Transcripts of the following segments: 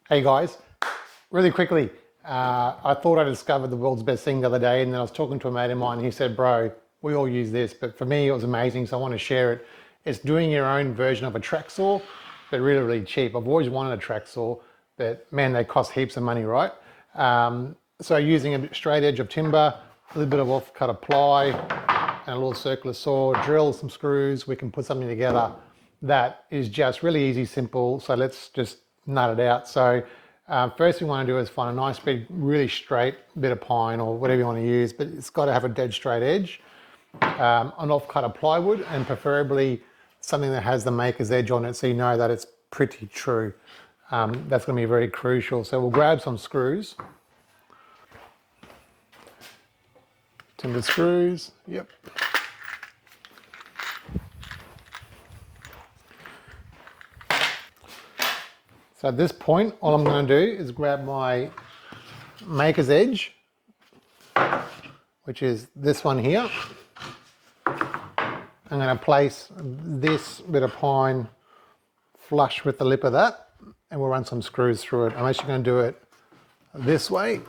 Hey guys, really quickly, I thought I discovered the world's best thing the other day, and then I was talking to a mate of mine and he said, bro, we all use this, but for me it was amazing, so I want to share it. It's doing your own version of a track saw, but really, really cheap. I've always wanted a track saw, but man, they cost heaps of money, right? So using a straight edge of timber, a little bit of off-cut of ply, and a little circular saw, drill some screws, we can put something together that is just really easy, simple. So let's just nut it out. So first thing we want to do is find a nice big, really straight bit of pine or whatever you want to use, but it's got to have a dead straight edge, an off-cut of plywood, and preferably something that has the maker's edge on it so you know that it's pretty true. That's going to be very crucial. So we'll grab some screws. Timber screws, yep. So at this point, all I'm going to do is grab my maker's edge, which is this one here. I'm going to place this bit of pine flush with the lip of that, and we'll run some screws through it. I'm actually going to do it this way.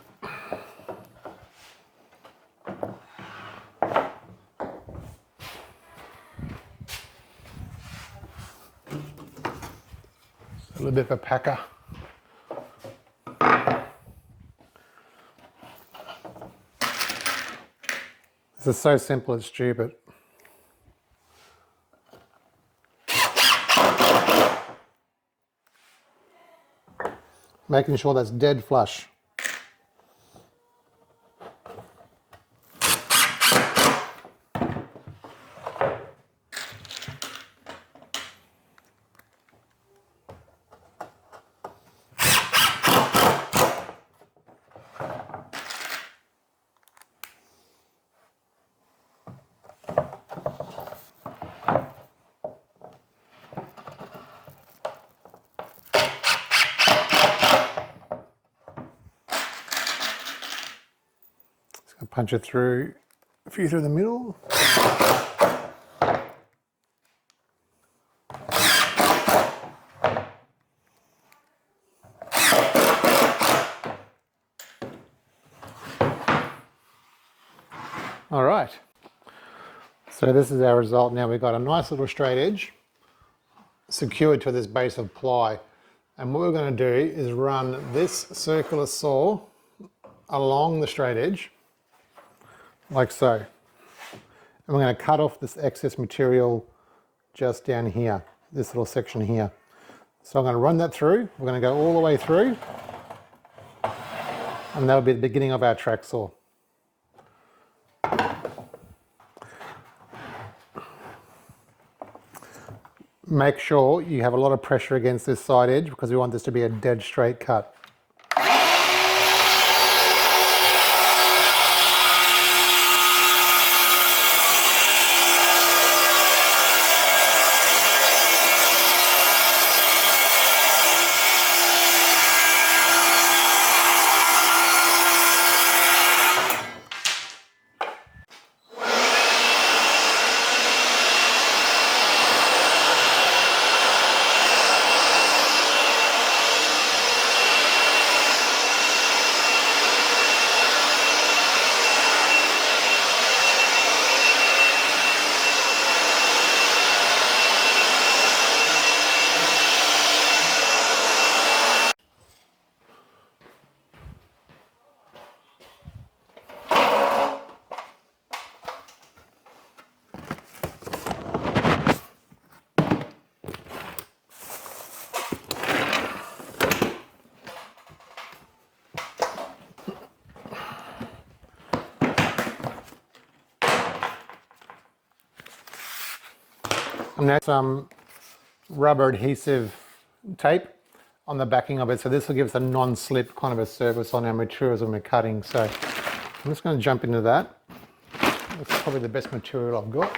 A little bit of a packer. This is so simple, it's stupid. Making sure that's dead flush. Punch it through, a few through the middle. All right, so this is our result. Now we've got a nice little straight edge secured to this base of ply. And what we're going to do is run this circular saw along the straight edge, like so. And we're going to cut off this excess material just down here, this little section here. So I'm going to run that through. We're going to go all the way through, and that'll be the beginning of our track saw. Make sure you have a lot of pressure against this side edge because we want this to be a dead straight cut. And that's some rubber adhesive tape on the backing of it. So this will give us a non-slip kind of a surface on our materials when we're cutting. So I'm just going to jump into that. That's probably the best material I've got.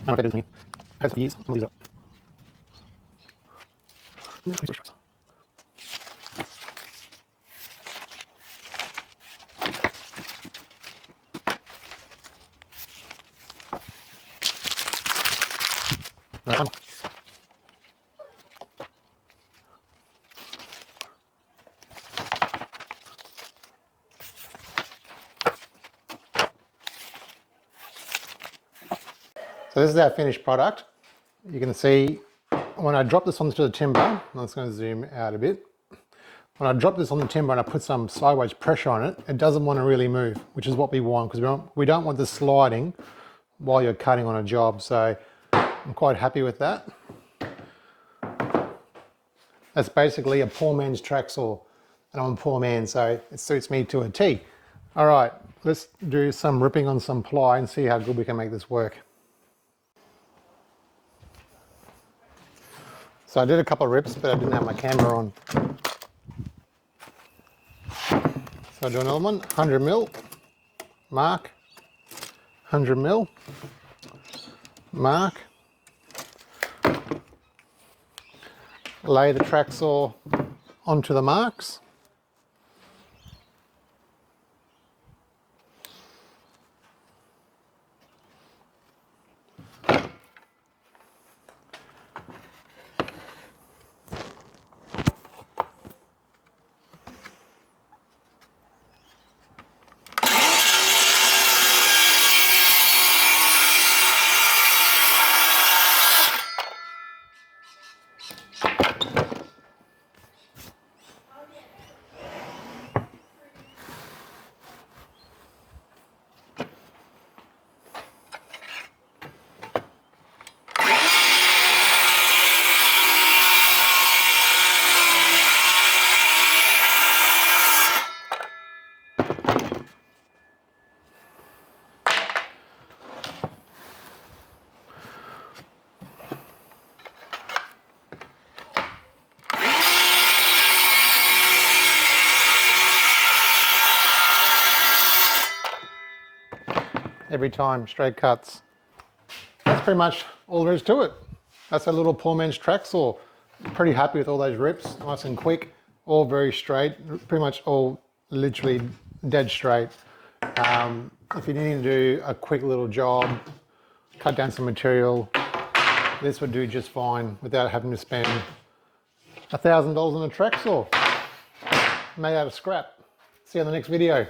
I don't know if it is me. Had for years. I'll use it. Right. So this is our finished product. You can see when I drop this onto the timber, I'm just going to zoom out a bit. When I drop this on the timber and I put some sideways pressure on it, it doesn't want to really move, which is what we want, because we don't want this sliding while you're cutting on a job. So I'm quite happy with that. That's basically a poor man's track saw, and I'm a poor man, so it suits me to a T. All right, let's do some ripping on some ply and see how good we can make this work. So I did a couple of rips, but I didn't have my camera on. So I'll do another one, 100 mil, mark, 100 mil, mark. Lay the track saw onto the marks. Every time, straight cuts. That's pretty much all there is to it. That's a little poor man's track saw. Pretty happy with all those rips, nice and quick, all very straight, pretty much all literally dead straight. If you're needing to do a quick little job, cut down some material, this would do just fine without having to spend $1,000 on a track saw made out of scrap. See you on the next video.